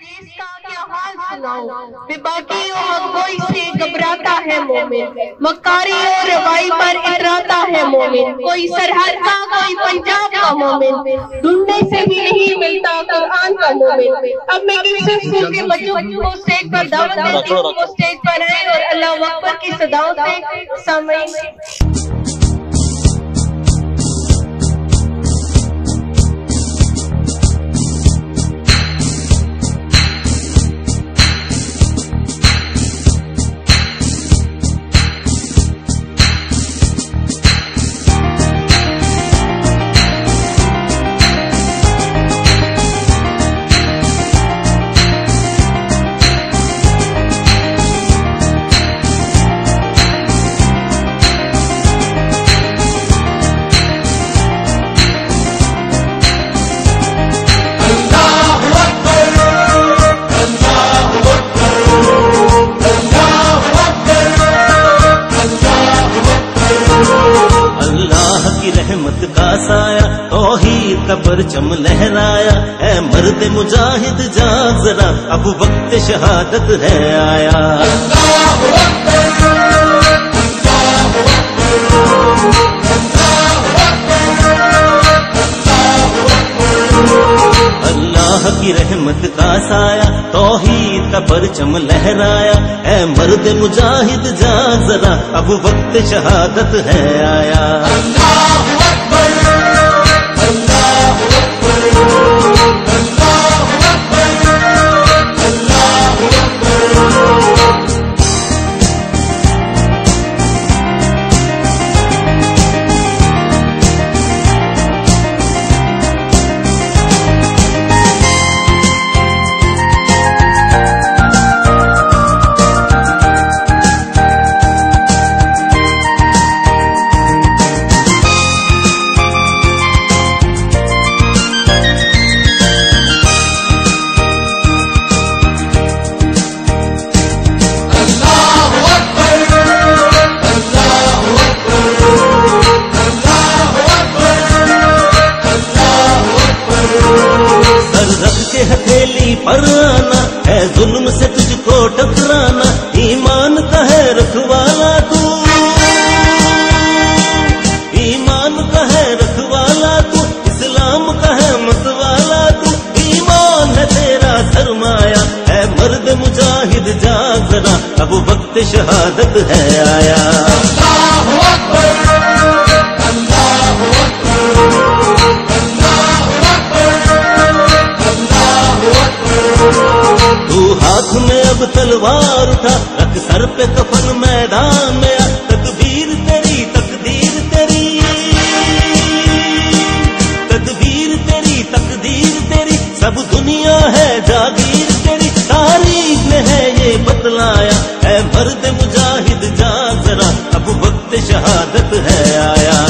देश का क्या हाल सुनाऊं, बेबाकी और कोई से घबराता है मोमिन, मक्कारी और रवाई पर इतराता है मोमिन, कोई सरहद का कोई पंजाब का मोमिन, ढूंढने से भी नहीं मिलता कुरान का मोमिन। अब मैं किसी स्कूल के बच्चों को स्टेज पर दावत देती हूँ, वो स्टेज पर आए और अल्लाह अकबर की सदाओं से सामने। का साया तौहीद का परचम लहराया है, मर्द मुजाहिद जाग जरा अब वक्त शहादत है आया। अल्लाह की रहमत का साया तौहीद का परचम लहराया है, मर्द मुजाहिद जाग जरा अब वक्त शहादत है आया। हथेली पर आना है जुल्म से तुझको टकराना, ईमान का है रखवाला तू, ईमान का है रखवाला तू, इस्लाम का है मतवाला तू, ईमान है तेरा सरमाया है, मर्द मुजाहिद जाग जरा अब वक्त शहादत है आया। तू हाथ में अब तलवार उठा, रख सर पे कफन मैदान में आ, तकदीर तेरी तकदीर तेरी, तकदीर तेरी तकदीर तेरी, सब दुनिया है जागीर तेरी, तारीख में है ये बतलाया है, मर्द मुजाहिद जाग जरा अब वक्त शहादत है आया।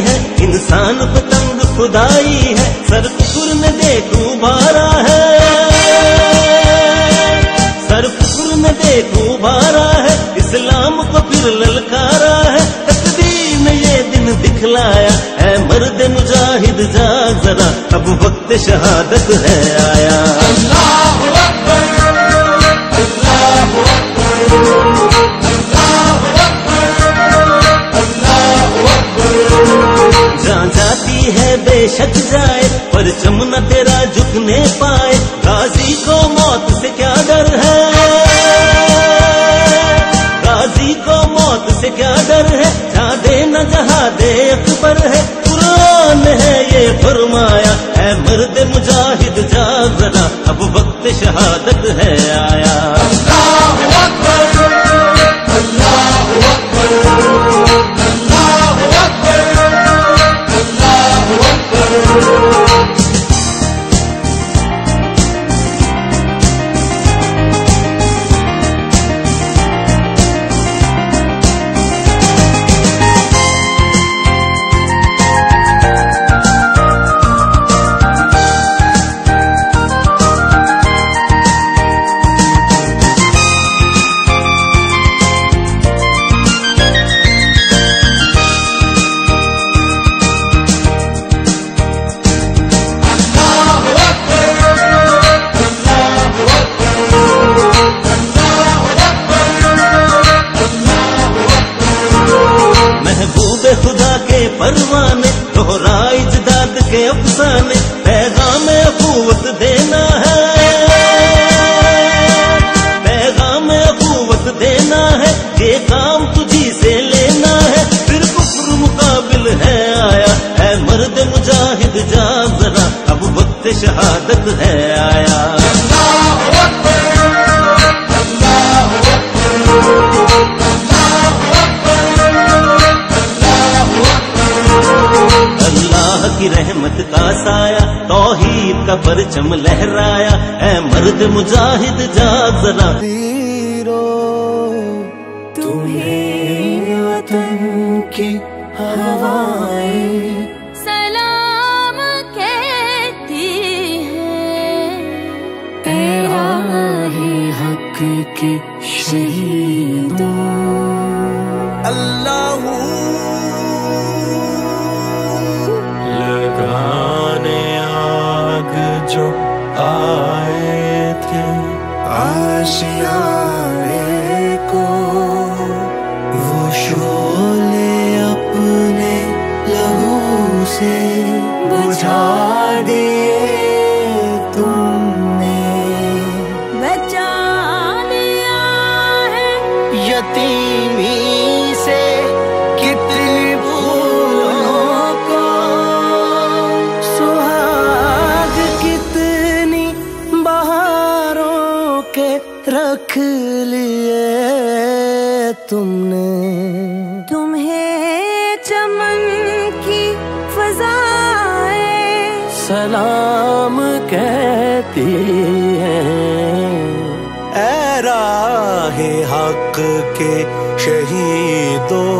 है इंसान पतंग खुदाई है, सर कुकुर ने देखू भारा है, सर कुकुर ने देखू भारा है, इस्लाम को फिर ललकारा है, तकदीर ने ये दिन दिखलाया है, मर्द मुजाहिद जाग जरा अब वक्त शहादत है आया। अल्लाहु अकबर, अल्लाहु अकबर, जाती है बेशक जाए परचम न तेरा झुकने पाए, गाजी को मौत से क्या डर है, गाजी को मौत से क्या डर है, जा दे न जहां शहजादे अकबर है, कुरान है ये फरमाया, है मर्द मुजाहिद जाग जरा, अब वक्त शहादत है आया। अल्लाहु अकबर, अल्लाहु अकबर, अल्लाहु अकबर, अल्लाहु अकबर। खुदा के परवाने दोहराए इजदाद के अफसाने, पैगाम अखुवत देना है, पैगाम अखुवत देना है, ये काम तुझी से लेना है, फिर कुफ्र मुकाबिल है आया, है मर्द मुजाहिद जाग जरा, अब वक्त शहादत है आया। अल्लाहु अकबर, अल्लाहु अकबर, अल्लाह की रहमत का साया, तौहीद का परचम लहराया, है मर्द मुजाहिद जाग जरा। वीरो तुम्हें वतन की हवाएं सलाम कहती है, ऐ राहे हक के शहीदों। अल्लाहू लगाने आग जो आए थे आशियाने को, वो शोले अपने लहू से बुझा दिए तुमने, बचा लिया है यतीमी से कितनी भूलों को, सुहाग कितनी बहारों के रख लिए तुमने, तुम्हें चमन की फज़ाएं सलाम कहती हैं। ऐ राहे हक के शहीदों,